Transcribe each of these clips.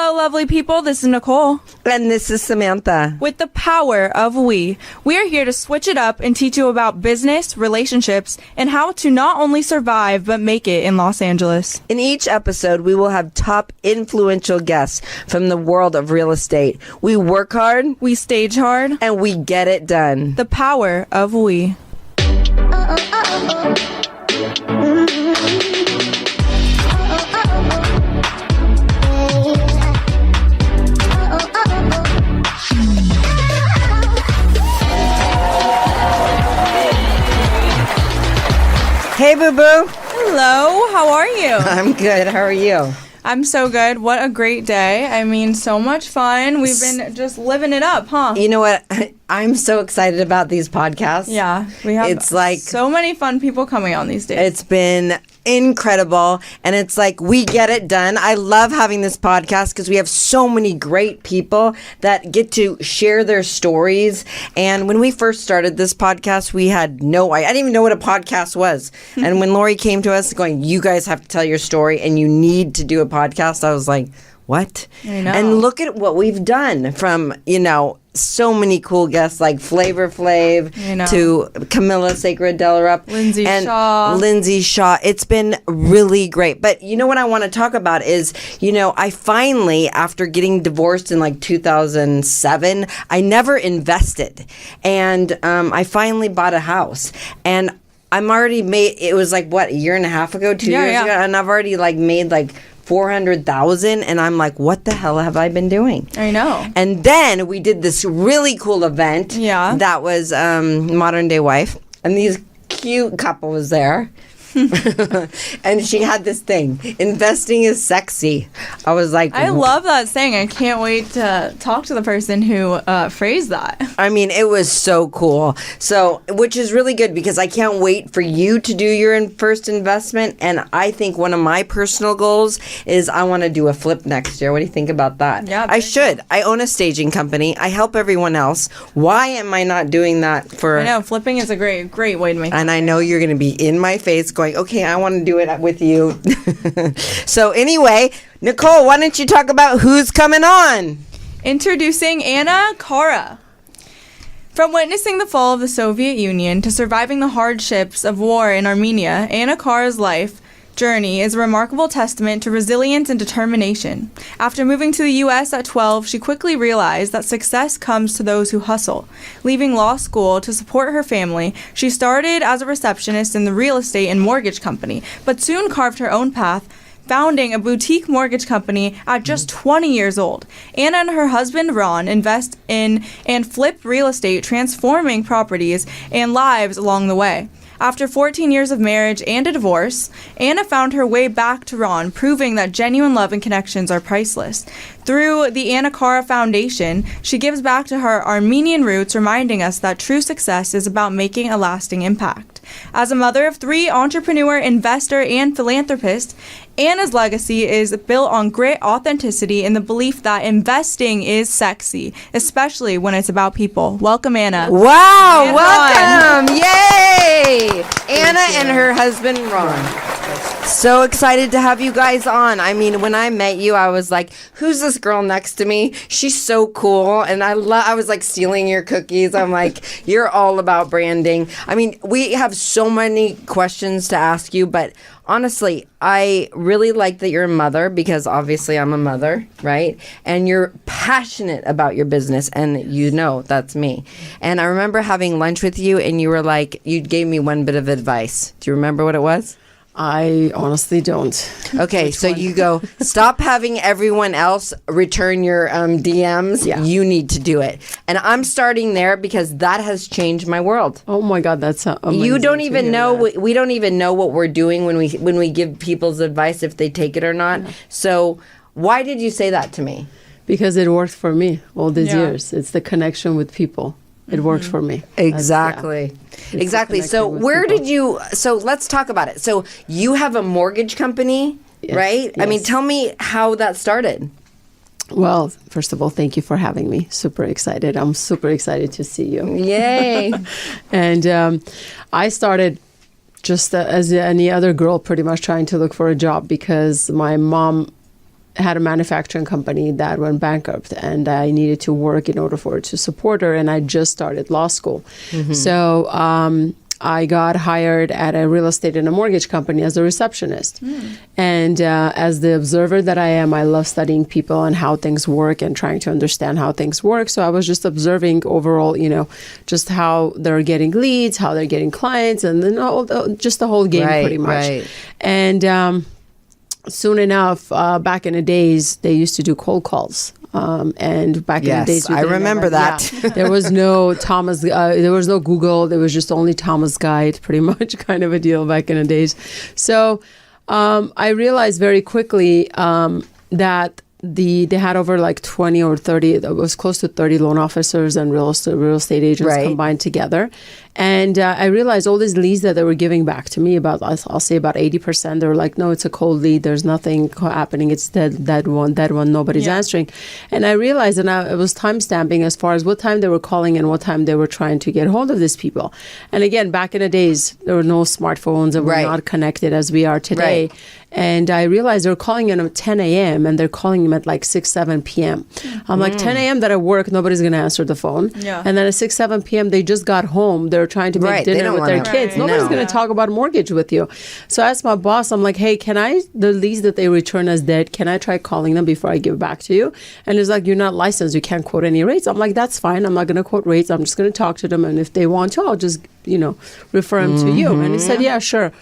Hello, lovely people. This is Nicole. And this is Samantha. With the power of we are here to switch it up and teach you about business, relationships, and how to not only survive, but make it in Los Angeles. In each episode, we will have top influential guests from the world of real estate. We work hard, We stage hard, and we get it done. the power of we. Hey, boo-boo. Hello, how are you? I'm good. How are you? I'm so good. What a great day. I mean, so much fun. We've been just living it up, huh? You know what? I'm so excited about these podcasts. Yeah, we have It's like so many fun people coming on these days. It's been incredible, and it's like we get it done. I love having this podcast because we have so many great people that get to share their stories. And when we first started this podcast, we had I didn't even know what a podcast was. And when Lori came to us going, you guys have to tell your story and you need to do a podcast, I was like, what? I know. And look at what we've done from, so many cool guests like Flavor Flav to Camilla Sacred Delarup. Lindsay Shaw. It's been really great. But you know what I want to talk about is, I finally, after getting divorced in like 2007, I never invested. And I finally bought a house. And I'm already it was like, what, a year and a half ago, 2 years ago? And I've already made $400,000, and I'm like, what the hell have I been doing? I know. And then we did this really cool event. Yeah. That was Modern Day Wife, and these cute couple was there. And she had this thing, investing is sexy. I was like, I love that saying. I can't wait to talk to the person who phrased that. I mean, it was so cool. So, which is really good because I can't wait for you to do your first investment. And I think one of my personal goals is I want to do a flip next year. What do you think about that? Yeah, I should. I own a staging company. I help everyone else. Why am I not doing that for? I know, flipping is a great way to make And I know you're going to be in my face going, okay, I want to do it with you. So anyway, Nicole, why don't you talk about who's coming on? Introducing Anna Kara. From witnessing the fall of the Soviet Union to surviving the hardships of war in Armenia, Anna Kara's life journey is a remarkable testament to resilience and determination. After moving to the U.S. at 12, she quickly realized that success comes to those who hustle. Leaving law school to support her family, she started as a receptionist in the real estate and mortgage company, but soon carved her own path, founding a boutique mortgage company at just 20 years old. Anna and her husband Ron invest in and flip real estate, transforming properties and lives along the way. After 14 years of marriage and a divorce, Anna found her way back to Ron, proving that genuine love and connections are priceless. Through the Anna Kara Foundation, she gives back to her Armenian roots, reminding us that true success is about making a lasting impact. As a mother of 3, entrepreneur, investor, and philanthropist, Anna's legacy is built on grit, authenticity, and the belief that investing is sexy, especially when it's about people. Welcome, Anna. Wow, And welcome. Yay! Anna and her husband, Ron. So excited to have you guys on. I mean, when I met you, I was like, who's this girl next to me? She's so cool. And I was like stealing your cookies. I'm like, you're all about branding. I mean, we have so many questions to ask you, but honestly, I really like that you're a mother because obviously I'm a mother, right? And you're passionate about your business, and that's me. And I remember having lunch with you, and you were like, you gave me one bit of advice. Do you remember what it was? I honestly don't. Okay, so you go, stop having everyone else return your DMs. Yeah. You need to do it. And I'm starting there because that has changed my world. Oh my God, that's amazing. You don't even know, we don't even know what we're doing when we give people's advice, if they take it or not. Yeah. So why did you say that to me? Because it worked for me all these years. It's the connection with people. It worked for me. Exactly. Exactly. So so let's talk about it. So you have a mortgage company, right? Yes. I mean, tell me how that started. Well, first of all, thank you for having me. Super excited. I'm super excited to see you. Yay. And I started just as any other girl, pretty much trying to look for a job because my mom had a manufacturing company that went bankrupt, and I needed to work in order for it to support her. And I just started law school. So I got hired at a real estate and a mortgage company as a receptionist. And as the observer that I am, I love studying people and how things work and trying to understand how things work. So I was just observing overall, just how they're getting leads, how they're getting clients, and then just the whole game pretty much. Right. And soon enough, back in the days, they used to do cold calls. And back in the days, I remember that. There was no Thomas, there was no Google. There was just only Thomas Guide, pretty much kind of a deal back in the days. So I realized very quickly that they had over like 20 or 30, it was close to 30 loan officers and real estate agents combined together. And I realized all these leads that they were giving back to me, I'll say about 80%, they were like, no, it's a cold lead. There's nothing happening. It's dead one, nobody's answering. And I realized, and it was time stamping as far as what time they were calling and what time they were trying to get hold of these people. And again, back in the days, there were no smartphones and we're not connected as we are today. And I realized they were calling in at 10 a.m. and they're calling them at like 6, 7 p.m. I'm like, 10 a.m. that I work, nobody's going to answer the phone. And then at 6, 7 p.m. they just got home. They're trying to make dinner with their kids. Nobody's going to talk about mortgage with you. So I asked my boss, I'm like, hey, the leads that they return as dead, can I try calling them before I give it back to you? And he's like, you're not licensed. You can't quote any rates. I'm like, that's fine. I'm not going to quote rates. I'm just going to talk to them. And if they want to, I'll just, refer them to you. And he said, yeah, sure.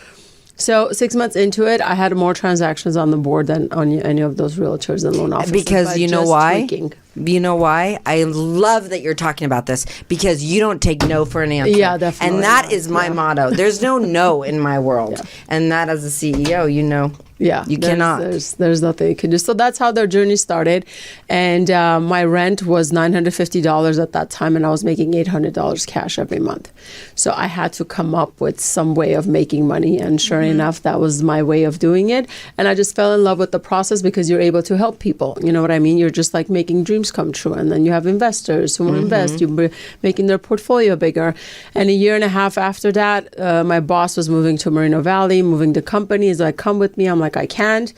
So 6 months into it, I had more transactions on the board than on any of those realtors and loan officers. Because you know why? You know why? I love that you're talking about this, because you don't take no for an answer. Yeah, definitely. And that is my motto. There's no no in my world. And that as a CEO, you cannot. There's nothing you can do. So that's how their journey started. And my rent was $950 at that time, and I was making $800 cash every month. So I had to come up with some way of making money. And sure enough, that was my way of doing it. And I just fell in love with the process because you're able to help people. You know what I mean? You're just like making dreams come true. And then you have investors who will invest. You're making their portfolio bigger. And a year and a half after that, my boss was moving to Moreno Valley, moving the company. He's like, come with me. I'm like, I can't.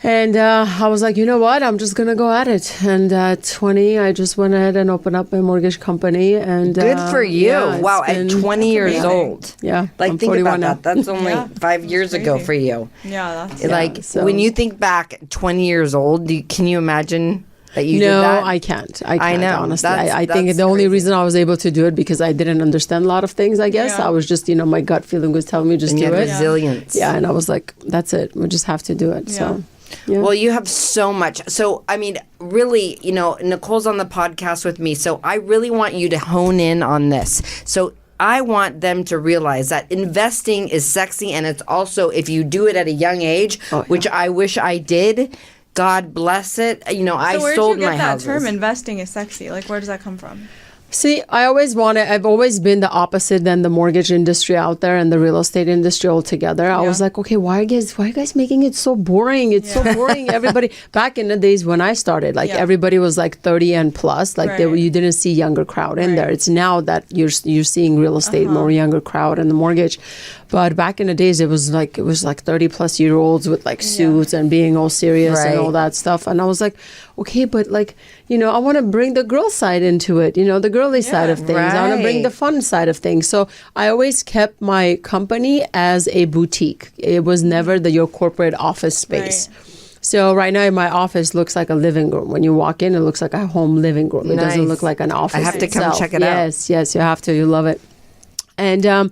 And I was like, you know what? I'm just going to go at it. And at 20, I just went ahead and opened up my mortgage company. And good for you. Wow. At 20 years old. Yeah. Like, think about that. That's only 5 years ago for you. Yeah. That's when you think back 20 years old, can you imagine that you did that? No, I can't. I know. Honestly. I think that's the only crazy. reason I was able to do it because I didn't understand a lot of things, I guess. I was just, my gut feeling was telling me just And do you it. had resilience. Yeah. And I was like, that's it. We just have to do it. So. Yeah. Well, you have so much. So, I mean, really, Nicole's on the podcast with me. So I really want you to hone in on this. So I want them to realize that investing is sexy. And it's also, if you do it at a young age, which I wish I did, God bless it. I sold my houses. So where did you get that term, investing is sexy? Like, where does that come from? See, I've always been the opposite than the mortgage industry out there and the real estate industry altogether. I was like, okay, why are you guys making it so boring? It's so boring. Everybody, back in the days when I started, everybody was like 30 and plus. Like you didn't see younger crowd in there. It's now that you're seeing real estate more younger crowd and the mortgage. But back in the days, it was like 30 plus year olds with like suits and being all serious and all that stuff. And I was like, okay, but I want to bring the girl side into it, the girly side of things. I want to bring the fun side of things. So I always kept my company as a boutique. It was never your corporate office space. So right now my office looks like a living room. When you walk in, it looks like a home living room. It doesn't look like an office. I have to come check it out. Yes, you have to. You love it. And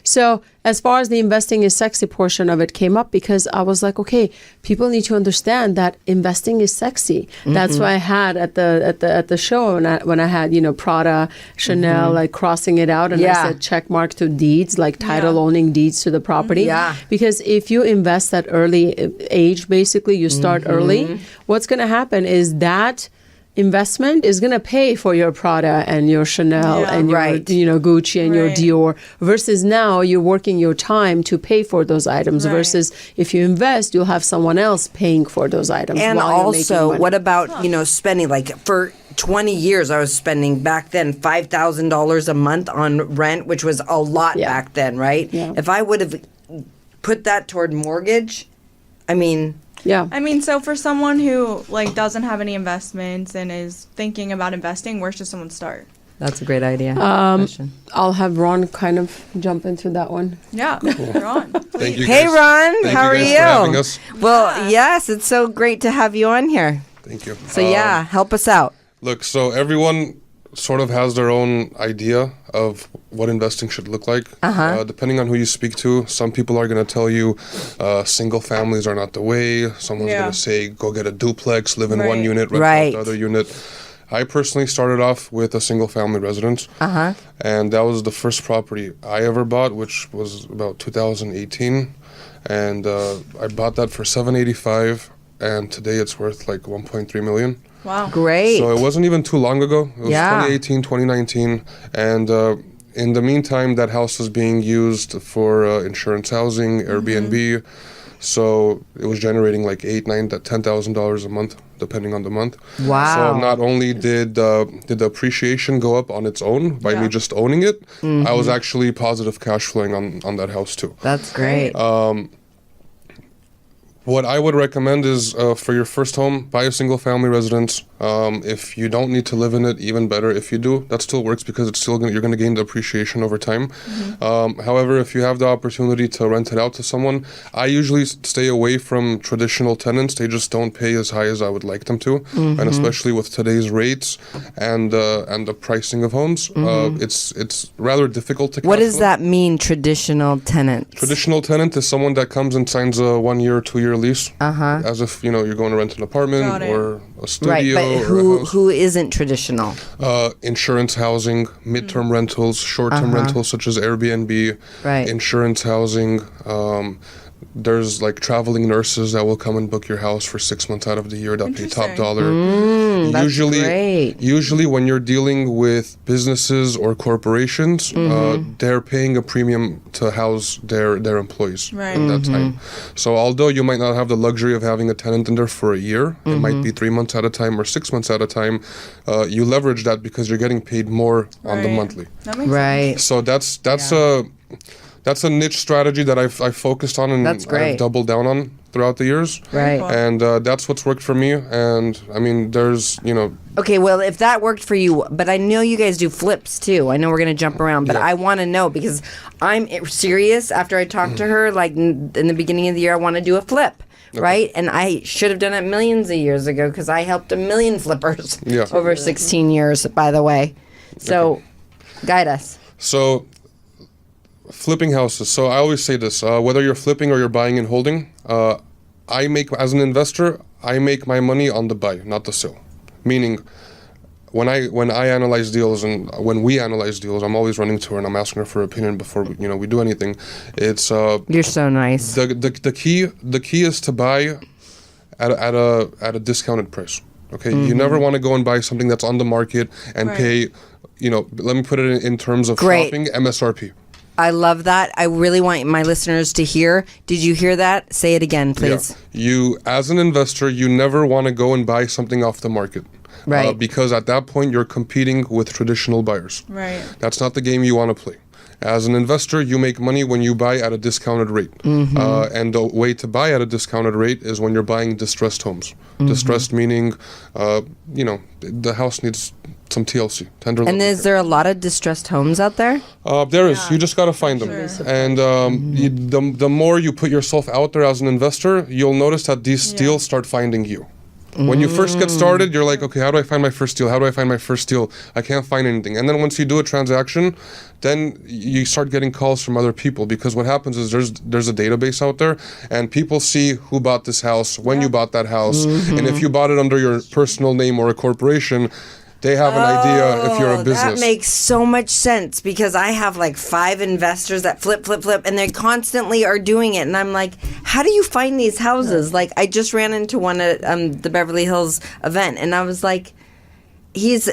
so as far as the investing is sexy portion of it came up because I was like, okay, people need to understand that investing is sexy. That's why I had at the show when I had Prada, Chanel, like crossing it out, and I said check mark to deeds, like title owning deeds to the property. Yeah. Because if you invest at early age, basically you start early, what's going to happen is that investment is going to pay for your Prada and your Chanel and your Gucci and your Dior, versus now you're working your time to pay for those items versus if you invest, you'll have someone else paying for those items. And also, what about, spending for 20 years I was spending back then $5,000 a month on rent, which was a lot back then, right? Yeah. If I would have put that toward mortgage, I mean, Yeah. I mean, so for someone who like doesn't have any investments and is thinking about investing, where should someone start? That's a great idea. Question. I'll have Ron kind of jump into that one. Yeah, you're on. Thank you. Hey, guys. Ron, Thank how are guys you? For having us. Well, yes, it's so great to have you on here. Thank you. So yeah, help us out. Look, so everyone sort of has their own idea of what investing should look like. Depending on who you speak to, some people are going to tell you single families are not the way. Someone's going to say, go get a duplex, live in one unit, rent out the other unit. I personally started off with a single family residence. And that was the first property I ever bought, which was about 2018. And I bought that for $785, and today it's worth like $1.3 million. Wow. Great. So it wasn't even too long ago. It was 2018, 2019. And in the meantime, that house was being used for insurance housing, Airbnb. So it was generating like $8,000, $9,000, $10,000 a month, depending on the month. Wow. So not only did the appreciation go up on its own by me just owning it, I was actually positive cash flowing on that house too. That's great. What I would recommend is for your first home, buy a single family residence. If you don't need to live in it, even better. If you do, that still works because it's still you're going to gain the appreciation over time. However, if you have the opportunity to rent it out to someone, I usually stay away from traditional tenants. They just don't pay as high as I would like them to, and especially with today's rates and the pricing of homes, it's rather difficult to. What does that mean, traditional tenants? Traditional tenant is someone that comes and signs a 1 year, 2 year lease, as if you're going to rent an apartment or a studio. Right, but or who isn't traditional? Insurance housing, midterm rentals, short-term rentals such as Airbnb, insurance housing. There's like traveling nurses that will come and book your house for 6 months out of the year that pay top dollar. That's great. Usually when you're dealing with businesses or corporations, they're paying a premium to house their employees in that time. So although you might not have the luxury of having a tenant in there for a year, it might be 3 months at a time or 6 months at a time, you leverage that because you're getting paid more on the monthly. That makes sense. So that's a niche strategy that I've focused on and I've doubled down on throughout the years. Right. And that's what's worked for me. And I mean, there's, Okay, well, if that worked for you, but I know you guys do flips too. I know we're going to jump around, but I want to know because I'm serious after I talked to her, like in the beginning of the year, I want to do a flip. Right? And I should have done it millions of years ago because I helped a million flippers over 16 years, by the way. So guide us. So flipping houses. So I always say this, whether you're flipping or you're buying and holding, as an investor, I make my money on the buy, not the sell. Meaning, when I analyze deals and when we analyze deals, I'm always running to her and I'm asking her for her opinion before we do anything. It's you're so nice. The key is to buy at a discounted price. Okay, you never want to go and buy something that's on the market and pay. Let me put it in terms of shopping, MSRP. I love that. I really want my listeners to hear. Did you hear that? Say it again, please. Yeah. You, as an investor, you never want to go and buy something off the market. Right. Because at that point, you're competing with traditional buyers. Right. That's not the game you want to play. As an investor, you make money when you buy at a discounted rate. And the way to buy at a discounted rate is when you're buying distressed homes. Distressed meaning, the house needs some TLC. And is there a lot of distressed homes out there? There is. You just got to find them. Sure. And the more you put yourself out there as an investor, you'll notice that these deals start finding you. When you first get started, you're like, okay, how do I find my first deal? How do I find my first deal? I can't find anything. And then once you do a transaction, then you start getting calls from other people because what happens is there's a database out there and people see who bought this house, when you bought that house. And if you bought it under your personal name or a corporation, they have an idea if you're a business. That makes so much sense because I have like 5 investors that flip, and they constantly are doing it. And I'm like, how do you find these houses? Like, I just ran into one at the Beverly Hills event, and I was like, he's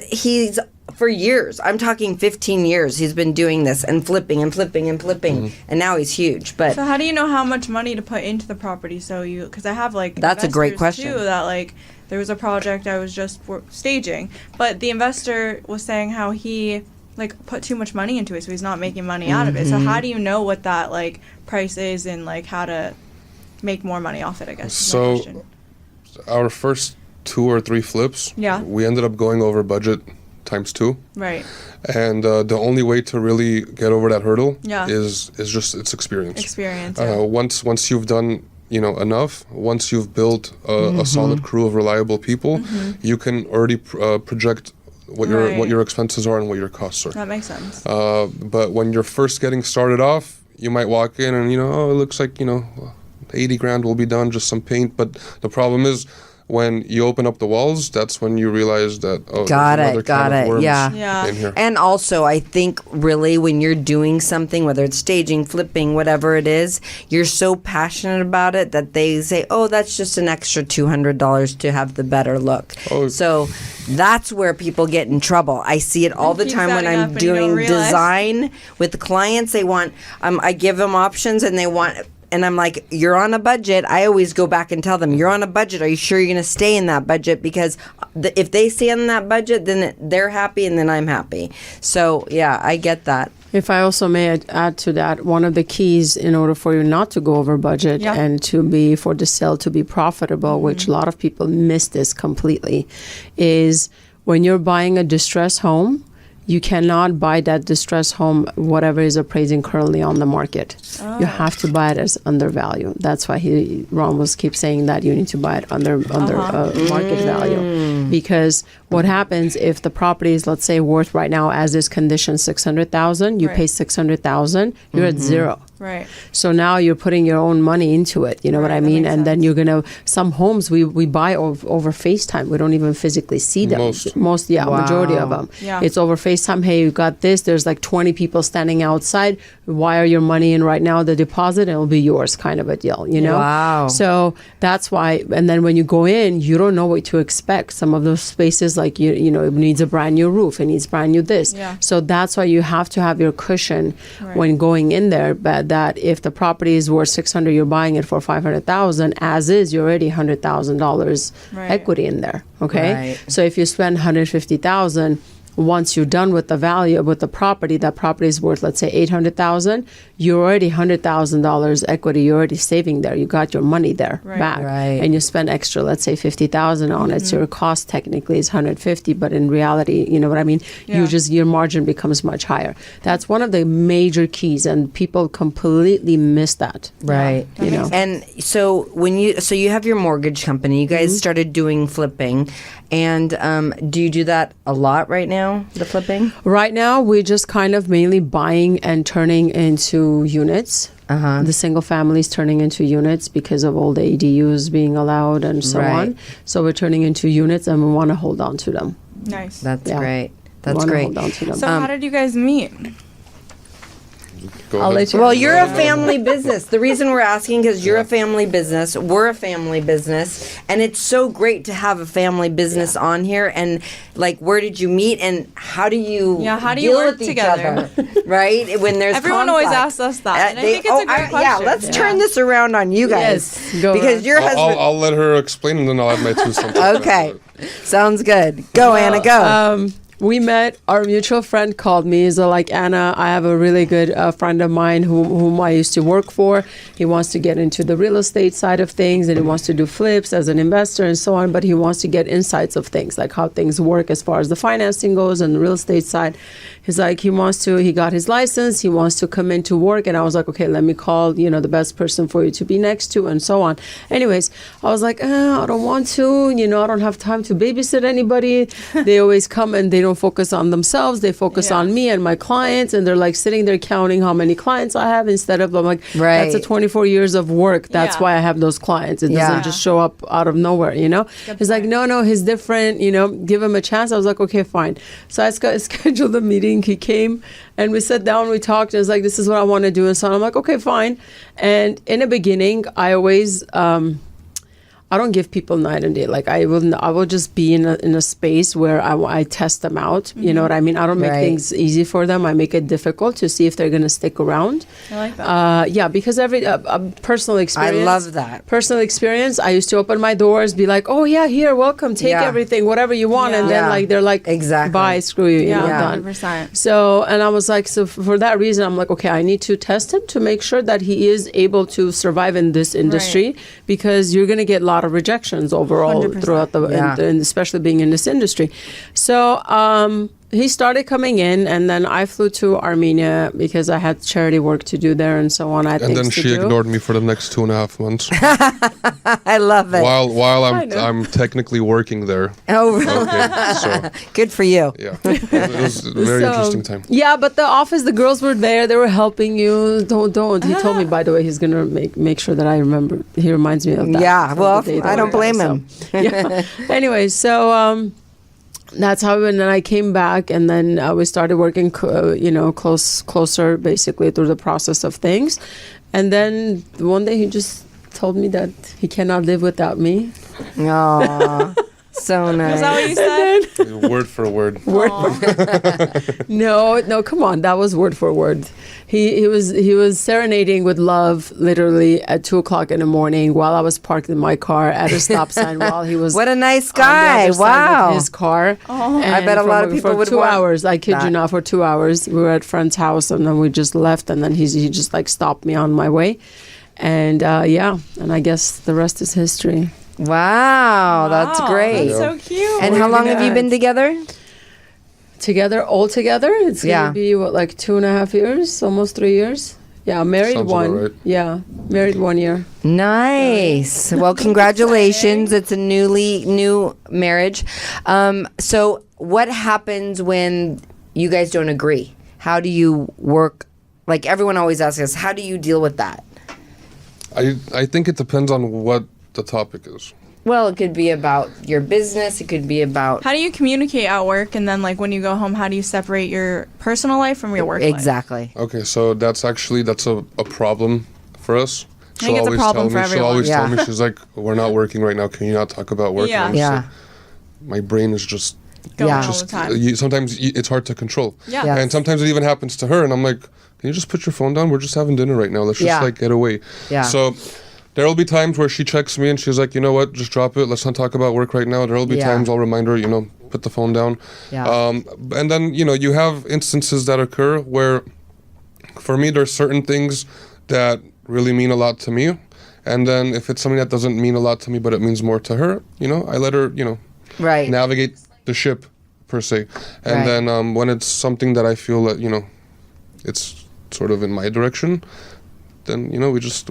for years, I'm talking 15 years, he's been doing this and flipping, and now he's huge. But so how do you know how much money to put into the property? Because I have like that's a great question too, that like there was a project I was just staging, but the investor was saying how he like put too much money into it, so he's not making money out of it. So how do you know what that like price is and like how to make more money off it, I guess. is my So question. our first 2 or 3 flips, Yeah. we ended up going over budget times 2. Right. And the only way to really get over that hurdle Yeah. is just its experience. Experience. Yeah. Once you've done enough, once you've built a solid crew of reliable people, you can already project what Right. your expenses are and what your costs are. That makes sense. But when you're first getting started off, you might walk in and oh, it looks like 80 grand will be done, just some paint. But the problem is, when you open up the walls, that's when you realize that Got there's it, another got can of it, worms Yeah. in here. And also, I think really when you're doing something, whether it's staging, flipping, whatever it is, you're so passionate about it that they say, oh, that's just an extra $200 to have the better look. Oh. So that's where people get in trouble. I see it all the keeps time when adding up I'm and you don't doing realize. design with the clients. They want, I give them options and they want... And I'm like, you're on a budget. I always go back and tell them, you're on a budget. Are you sure you're going to stay in that budget? Because if they stay in that budget, then they're happy and then I'm happy. So, yeah, I get that. If I also may add to that, one of the keys in order for you not to go over budget Yeah. and for the sale to be profitable, which a lot of people miss this completely, is when you're buying a distressed home, you cannot buy that distressed home whatever is appraising currently on the market. You have to buy it as undervalue. That's why Ron was keep saying that you need to buy it under market value, because what happens if the property is, let's say, worth right now as is condition $600,000, you Right. pay $600,000, you're at zero. Right. So now you're putting your own money into it. You know what Right, I that mean? makes And then sense. you're gonna, some homes we buy over FaceTime. We don't even physically see them. Most. Majority of them. Yeah. It's over FaceTime. Hey, you got this. There's like 20 people standing outside. Wire your money in right now, the deposit, and it'll be yours, kind of a deal. Wow. So that's why. And then when you go in, you don't know what to expect. Some of those spaces, like it needs a brand new roof. It needs brand new this. Yeah. So that's why you have to have your cushion Right. when going in there. But that if the property is worth 600, you're buying it for 500,000. As is, you're already $100,000 Right. equity in there. Okay. Right. So if you spend 150,000. Once you're done with the value with the property, that property is worth, let's say, 800,000. You're already $100,000 equity. You're already saving there. You got your money there Right. back, Right. and you spend extra, let's say, 50,000 on it. So your cost technically is 150, but in reality, you know what I mean. Yeah. Your margin becomes much higher. That's one of the major keys, and people completely miss that. Right. that makes And so you have your mortgage company, you guys started doing flipping, and do you do that a lot right now, the flipping? Right now, we're just kind of mainly buying and turning into units. The single families turning into units because of all the ADUs being allowed and so Right. on. So we're turning into units, and we want to hold on to them. Nice. That's Yeah. great. We That's wanna great. Hold on to them. So how did you guys meet? Go I'll ahead. let you- Well, you're a family business. The reason we're asking because you're a family business, we're a family business, and it's so great to have a family business on here. And like, where did you meet, and how do you how do you deal work with each together? other, right? When there's Everyone always conflict. asks us that, and I think it's a great Yeah, question. let's turn this around on you guys Yes, go because on. your husband. I'll let her explain and then I'll add my 2 cents. Okay, sounds good. Go, Anna. Go. We met, our mutual friend called me. He's like, Anna, I have a really good friend of mine whom I used to work for. He wants to get into the real estate side of things, and he wants to do flips as an investor and so on, but he wants to get insights of things, like how things work as far as the financing goes and the real estate side. He's like, he got his license, he wants to come into work, and I was like, okay, let me call, the best person for you to be next to and so on. Anyways, I was like, I don't want to, I don't have time to babysit anybody. They always come and they don't focus on themselves, they focus Yeah. on me and my clients, and they're like sitting there counting how many clients I have instead of, I'm like, Right. that's a 24 years of work. That's Yeah. why I have those clients. It Yeah. doesn't just show up out of nowhere, He's like, no, he's different, give him a chance. I was like, okay, fine. So I scheduled a meeting. He came and we sat down, we talked, and it's like, this is what I want to do. And so I'm like, okay, fine. And in the beginning, I always, I don't give people night and day. Like I will just be in a space where I test them out. You know what I mean? I don't make things easy for them. I make it difficult to see if they're going to stick around. I like that. Yeah, because every personal experience. I love that. Personal experience. I used to open my doors, be like, oh yeah, here, welcome, take everything, whatever you want. And then like they're like, exactly, bye, screw you, you know, done. 100%. So, and I was like, so for that reason, I'm like, okay, I need to test him to make sure that he is able to survive in this industry, because you're going to get a lot of rejections overall 100%. throughout and especially being in this industry. So he started coming in, and then I flew to Armenia because I had charity work to do there and so on. And then she ignored me for the next 2.5 months. I love it. While I'm technically working there. Oh, really? Okay, so good for you. yeah, it was a very interesting time. Yeah, but the office, the girls were there. They were helping you. Don't. He told me, by the way, he's gonna make sure that I remember. He reminds me of that. Yeah, well, the day I don't blame him. Yeah. Anyway, so that's how. And then I came back, and then we started working, closer, basically through the process of things. And then one day he just told me that he cannot live without me. Oh, so nice. Is that what you said? Word for word. No, come on, that was word for word. He was serenading with love literally at 2:00 in the morning while I was parked in my car at a stop sign while he was What a nice on the guy. other side Wow. of his car. I bet a lot of people for would 2 want hours. I kid that. you not, for 2 hours we were at friend's house, and then we just left, and then he just like stopped me on my way, and and I guess the rest is history. Wow, that's great. That's so cute. And how long have you been together? All together, it's Yeah. gonna be like 2.5 years, almost 3 years. Yeah, married Sounds one. about right. Yeah, married 1 year. Nice. Well, congratulations. It's a new marriage. So what happens when you guys don't agree? How do you work? Like everyone always asks us, how do you deal with that? I think it depends on what the topic is. Well, it could be about your business. It could be about... How do you communicate at work, and then like when you go home, how do you separate your personal life from your work life? Exactly. Okay, so that's a problem for us. I think it's a problem for She'll always everyone. tell me, she's like, we're not working right now. Can you not talk about work? Yeah. And I'm just Yeah. like, my brain is just Going Yeah. all just the time. sometimes it's hard to control. Yeah. Yes. And sometimes it even happens to her, and I'm like, can you just put your phone down? We're just having dinner right now. Let's just Yeah. like get away. Yeah. So there will be times where she checks me and she's like, you know what, just drop it. Let's not talk about work right now. There will be Yeah. times I'll remind her, put the phone down. Yeah. And then, you have instances that occur where, for me, there's certain things that really mean a lot to me. And then if it's something that doesn't mean a lot to me, but it means more to her, I let her, Right. navigate the ship, per se. And Right. then when it's something that I feel that, it's sort of in my direction, then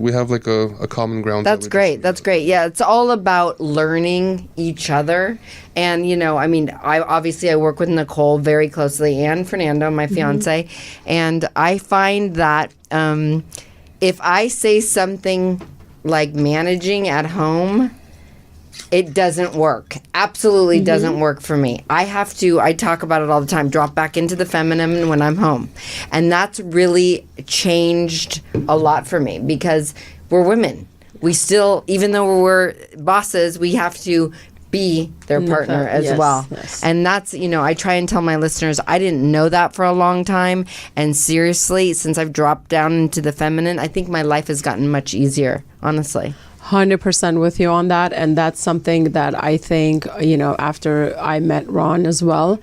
we have like a common ground. That's great. That's great. Yeah, it's all about learning each other. And I work with Nicole very closely, and Fernando, my fiance, and I find that if I say something like managing at home, it doesn't work. Absolutely doesn't work for me. I talk about it all the time, drop back into the feminine when I'm home. And that's really changed a lot for me because we're women. We still, even though we're bosses, we have to be their partner as yes, well. yes. And that's, I try and tell my listeners, I didn't know that for a long time. And seriously, since I've dropped down into the feminine, I think my life has gotten much easier, honestly. 100% with you on that, and that's something that I think after I met Ron as well,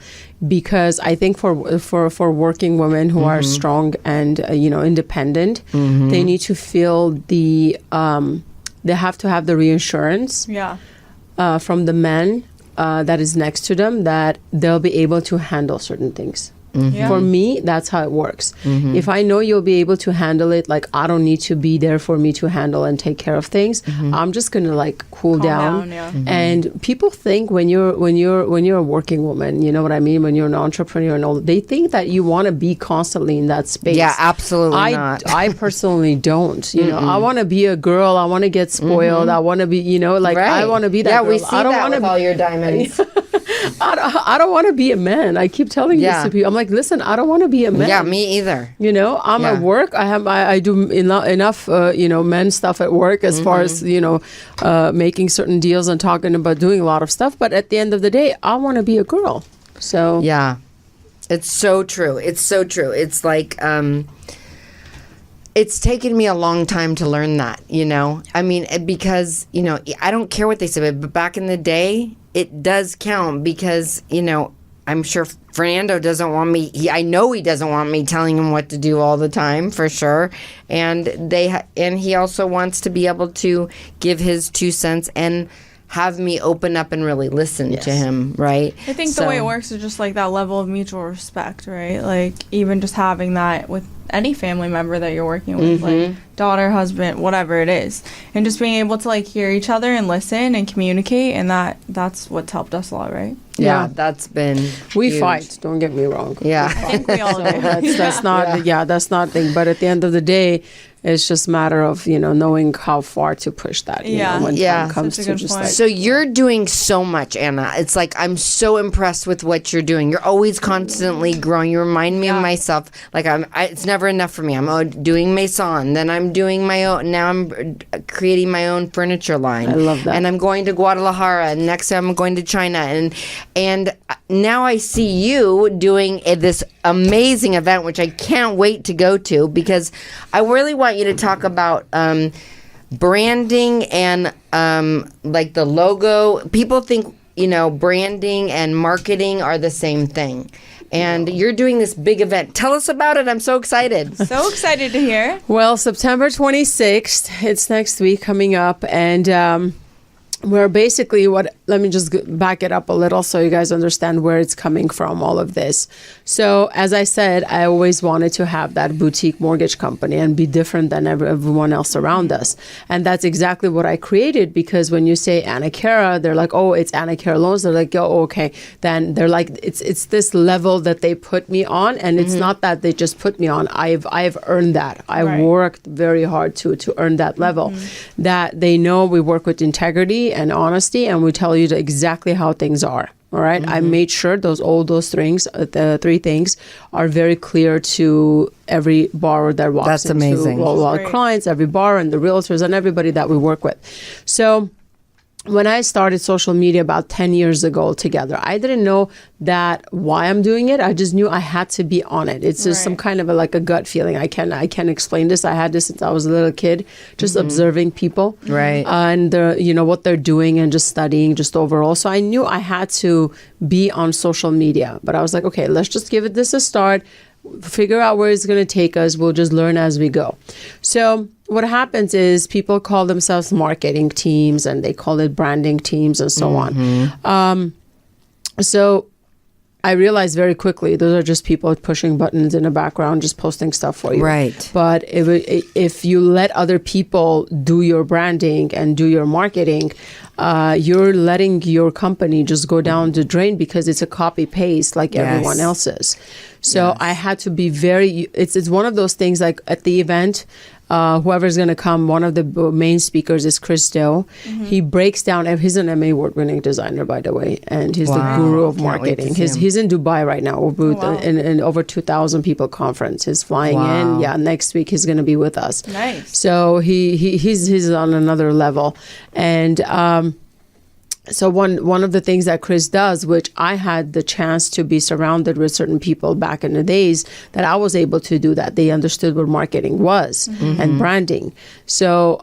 because I think for working women who are strong and independent, they need to feel they have to have the reassurance from the men that is next to them that they'll be able to handle certain things. Yeah. For me, that's how it works. If I know you'll be able to handle it, like I don't need to be there for me to handle and take care of things. I'm just gonna like cool down. yeah. And people think when you're a working woman, you know what I mean? When you're an entrepreneur and all, they think that you want to be constantly in that space. Yeah, absolutely not. I personally don't. I want to be a girl. I want to get spoiled. I want to be, I want to be that Yeah, girl. we see I don't that want with all your diamonds. I don't want to be a man. I keep telling this to people. I'm like, listen, I don't want to be a man. Yeah, me either. You know, I'm at work. I do enough, men stuff at work as far as, making certain deals and talking about doing a lot of stuff. But at the end of the day, I want to be a girl. So. Yeah. It's so true. It's so true. It's like, it's taken me a long time to learn that, I mean, because, I don't care what they say, but back in the day, it does count because, I'm sure Fernando doesn't want me. I know he doesn't want me telling him what to do all the time, for sure. And and he also wants to be able to give his 2 cents and have me open up and really listen to him, right? I think the way it works is just like that level of mutual respect, right? Like even just having that with any family member that you're working with, like daughter, husband, whatever it is, and just being able to like hear each other and listen and communicate, and that's what's helped us a lot, right? Yeah, that's been we huge. Fight. Don't get me wrong. Yeah, I think we all do. That's not that's not thing. But at the end of the day, it's just a matter of knowing how far to push that. When time comes to just like. So you're doing so much, Anna. It's like I'm so impressed with what you're doing. You're always constantly growing. You remind me of myself. Like it's never enough for me. I'm doing maison, then I'm doing my own. Now I'm creating my own furniture line. I love that. And I'm going to Guadalajara. And next time I'm going to China. And now I see you doing this amazing event, which I can't wait to go to, because I really want you to talk about branding and like the logo. People think branding and marketing are the same thing, and you're doing this big event. Tell us about it. I'm so excited. So excited to hear. Well, September 26th, it's next week coming up, and we're basically let me just back it up a little so you guys understand where it's coming from, all of this. So as I said, I always wanted to have that boutique mortgage company and be different than everyone else around us. And that's exactly what I created, because when you say Anna Cara, they're like, oh, it's Anna Cara Loans. They're like, oh, okay. Then they're like, it's this level that they put me on. And it's not that they just put me on. I've earned that. I worked very hard to earn that level. That they know we work with integrity and honesty, and we tell you exactly how things are. All right. I made sure those things, the 3 things, are very clear to every borrower that walks That's into. amazing. Well, our clients, every borrower, and the realtors, and everybody that we work with. So when I started social media about 10 years ago together, I didn't know that why I'm doing it. I just knew I had to be on it. It's just some kind of a gut feeling. I can't explain this. I had this since I was a little kid, just observing people, right, and what they're doing and just studying just overall. So I knew I had to be on social media. But I was like, okay, let's just give this a start. Figure out where it's going to take us. We'll just learn as we go. So what happens is people call themselves marketing teams, and they call it branding teams, and so on. So I realized very quickly those are just people pushing buttons in the background, just posting stuff for you. Right. But if you let other people do your branding and do your marketing, you're letting your company just go down the drain, because it's a copy paste like everyone else's. So I had to be it's one of those things, like at the event, whoever's going to come, one of the main speakers is Chris Doe. He breaks down, he's an Emmy award-winning designer, by the way, and he's the guru of marketing. He's in Dubai right now, in over 2,000 people conference. He's flying in. Yeah, next week he's going to be with us. Nice. So he's on another level. And so one of the things that Chris does, which I had the chance to be surrounded with certain people back in the days, that I was able to do that. They understood what marketing was and branding. So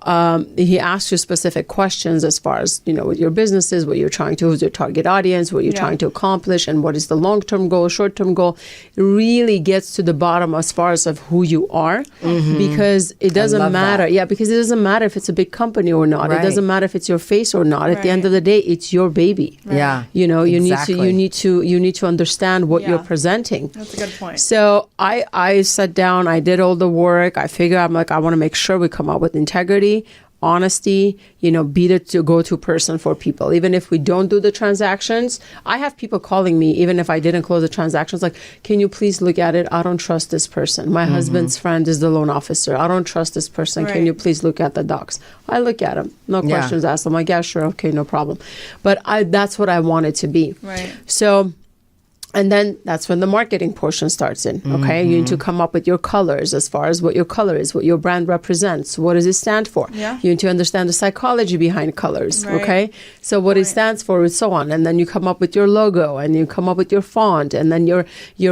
he asks you specific questions as far as, what your business is, what you're trying to, who's your target audience, what you're trying to accomplish, and what is the long-term goal, short-term goal. It really gets to the bottom as far as of who you are, because it doesn't matter. That. Yeah, because it doesn't matter if it's a big company or not. Right. It doesn't matter if it's your face or not. At the end of the day, it's your baby. Right. Yeah. You need to understand what you're presenting. That's a good point. So I sat down, I did all the work. I figured, I'm like, I want to make sure we come out with integrity, honesty, be the go-to person for people. Even if we don't do the transactions, I have people calling me, even if I didn't close the transactions, like, can you please look at it? I don't trust this person. My husband's friend is the loan officer. I don't trust this person. Can you please look at the docs? I look at them. No questions asked. I'm like, yeah, sure. Okay, no problem. But that's what I want it to be. Right. So, and then that's when the marketing portion starts in, okay? You need to come up with your colors as far as what your color is, what your brand represents, what does it stand for? Yeah. You need to understand the psychology behind colors, okay? So what it stands for and so on. And then you come up with your logo and you come up with your font, and then your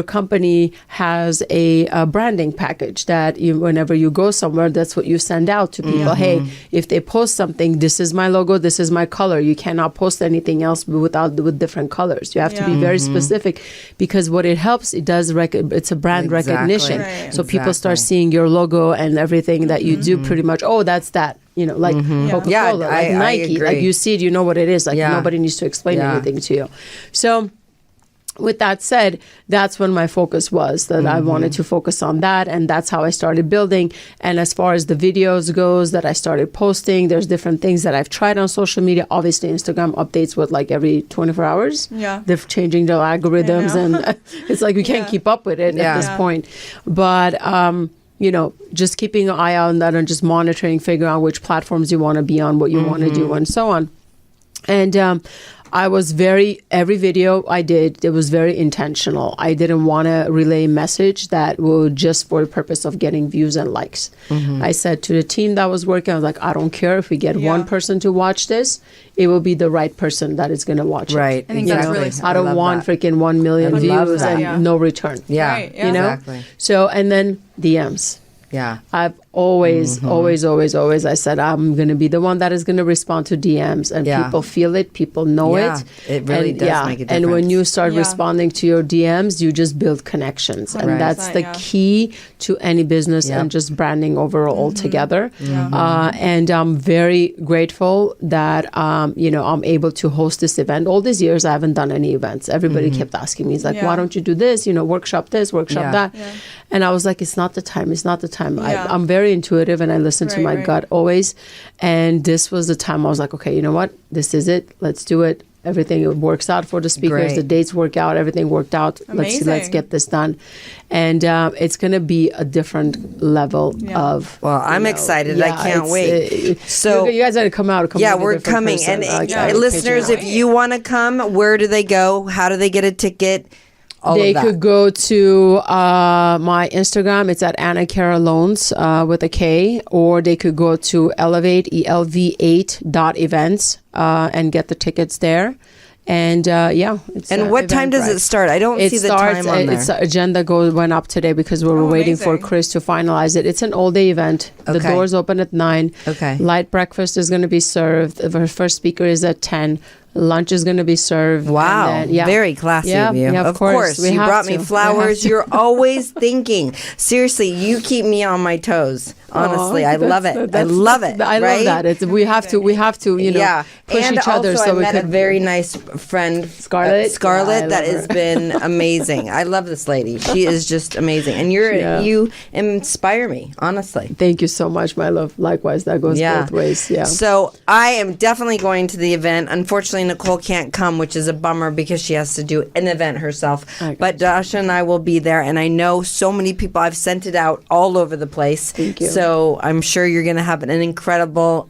company has a branding package that whenever you go somewhere, that's what you send out to people. Hey, if they post something, this is my logo, this is my color. You cannot post anything else with different colors. You have to be very specific. Because what it helps, it's a brand recognition. Right. So people start seeing your logo and everything that you do pretty much. Oh, that's that. Like Coca-Cola, like Nike. Like you see it, you know what it is. Like nobody needs to explain anything to you. So with that said, that's when my focus was, that I wanted to focus on that, and that's how I started building. And as far as the videos goes that I started posting, there's different things that I've tried on social media. Obviously, Instagram updates with like every 24 hours. Yeah. They're changing their algorithms, and it's like we can't keep up with it at this point. But just keeping an eye out on that and just monitoring, figuring out which platforms you want to be on, what you want to do, and so on. And I was every video I did, it was very intentional. I didn't want to relay a message that would just for the purpose of getting views and likes. I said to the team that was working, I was like, I don't care if we get one person to watch this, it will be the right person that is going to watch it. Right. I think that's really smart. I don't want freaking 1 million views and no return. Yeah. Right, yeah. Exactly. So, and then DMs. Yeah. I've always, I said, I'm going to be the one that is going to respond to DMs, and people feel it, people know it. It really does make a difference. And when you start responding to your DMs, you just build connections. And that's the key to any business and just branding overall altogether. And I'm very grateful that, I'm able to host this event. All these years, I haven't done any events. Everybody kept asking me, like, why don't you do this? Workshop this, workshop that. Yeah. And I was like, it's not the time. I'm very intuitive, and I listen to my gut always. And this was the time I was like, okay, you know what? This is it. Let's do it. Everything works out for the speakers. The dates work out. Everything worked out. Amazing. Let's get this done. And it's going to be a different level of. Well, I'm excited. I can't wait. So you guys got to come out. We're coming. Person. And listeners, if you want to come, where do they go? How do they get a ticket? They could go to my Instagram. It's at Anna Cara Loans with a K, or they could go to Elevate, ELV8.events, and get the tickets there. And and what time does it start? I don't see the time on there. Its agenda went up today because we were waiting for Chris to finalize it. It's an all-day event. The doors open at 9. Okay. Light breakfast is going to be served. The first speaker is at 10. Lunch is going to be served. Wow. Very classy of you. Yeah, of course. You brought me flowers. You're always thinking. Seriously, you keep me on my toes. Honestly, I love it. I love it. I love that. We have to, push and each other also so I we met could. a very nice friend, Scarlett, that has been amazing. I love this lady. She is just amazing. And you inspire me, honestly. Thank you so much, my love. Likewise, that goes both ways. Yeah. So I am definitely going to the event. Unfortunately, Nicole can't come, which is a bummer because she has to do an event herself. But Dasha and I will be there, and I know so many people. I've sent it out all over the place. Thank you. So I'm sure you're going to have an incredible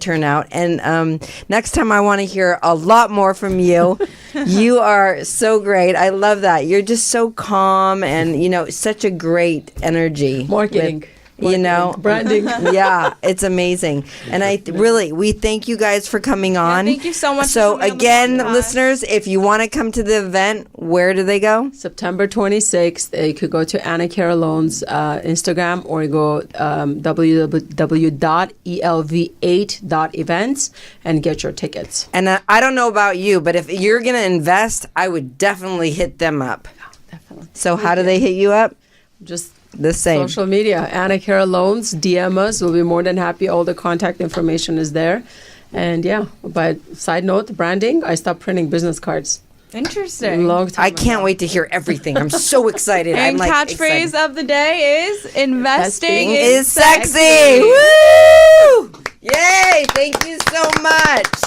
turnout. And next time I want to hear a lot more from you. You are so great. I love that. You're just so calm and, such a great energy. Marketing. Branding. Yeah, it's amazing. And we thank you guys for coming on. Thank you so much. So again, listeners, if you want to come to the event, where do they go? September 26th. You could go to Anna Cara Loans Instagram, or go www.elv8.events and get your tickets. And I don't know about you, but if you're going to invest, I would definitely hit them up. Definitely. So how do they hit you up? Just the same. Social media. Anna Cara Loans, DM us. We'll be more than happy. All the contact information is there. And but side note, branding, I stopped printing business cards. Interesting. Long time I can't wait to hear everything. I'm so excited. And I'm catchphrase excited. of the day is investing is sexy. sexy. Woo! much.